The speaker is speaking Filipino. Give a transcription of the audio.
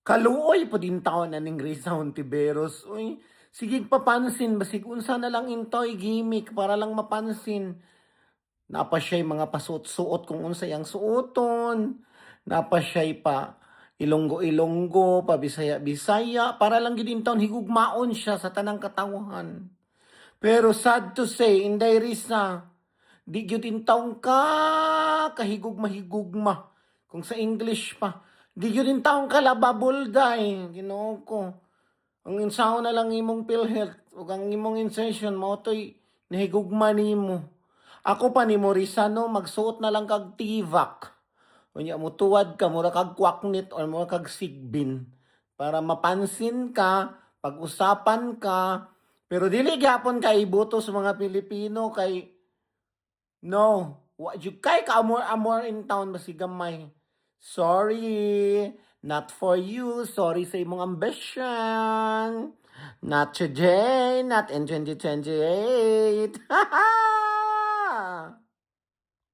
Kaluoy po din taon na ning Risa Hontiveros. Uy, sige papansin basig unsa na lang intoy gimmick para lang mapansin. Napa siya'y mga pasuot-suot kung unsa yang suoton. Napa siya'y pa Ilonggo-Ilonggo, pa Bisaya-Bisaya para lang gid taon higugmaon siya sa tanang katawhan. Pero sad to say, Inday Risa, di gyud taong kahigugma-higugma. Kung sa English pa, di gyud taong kalababol day. Ginoo ko. Ang insaon na lang imong PhilHealth ug ang imong insertion mo to'y nahigugma nimo. Ako pa ni Morisano magsuot na lang kag Tivac. Unya mo tuwad ka mura kag kwaknit or mura kag sigbin para mapansin ka, pag-usapan ka, pero dili gyapon ka iboto sa mga Pilipino kay no, wa jud kay ka amor-amor in town basigamay. Sorry, not for you. Sorry sa imong ambition. Not today, not in 2028.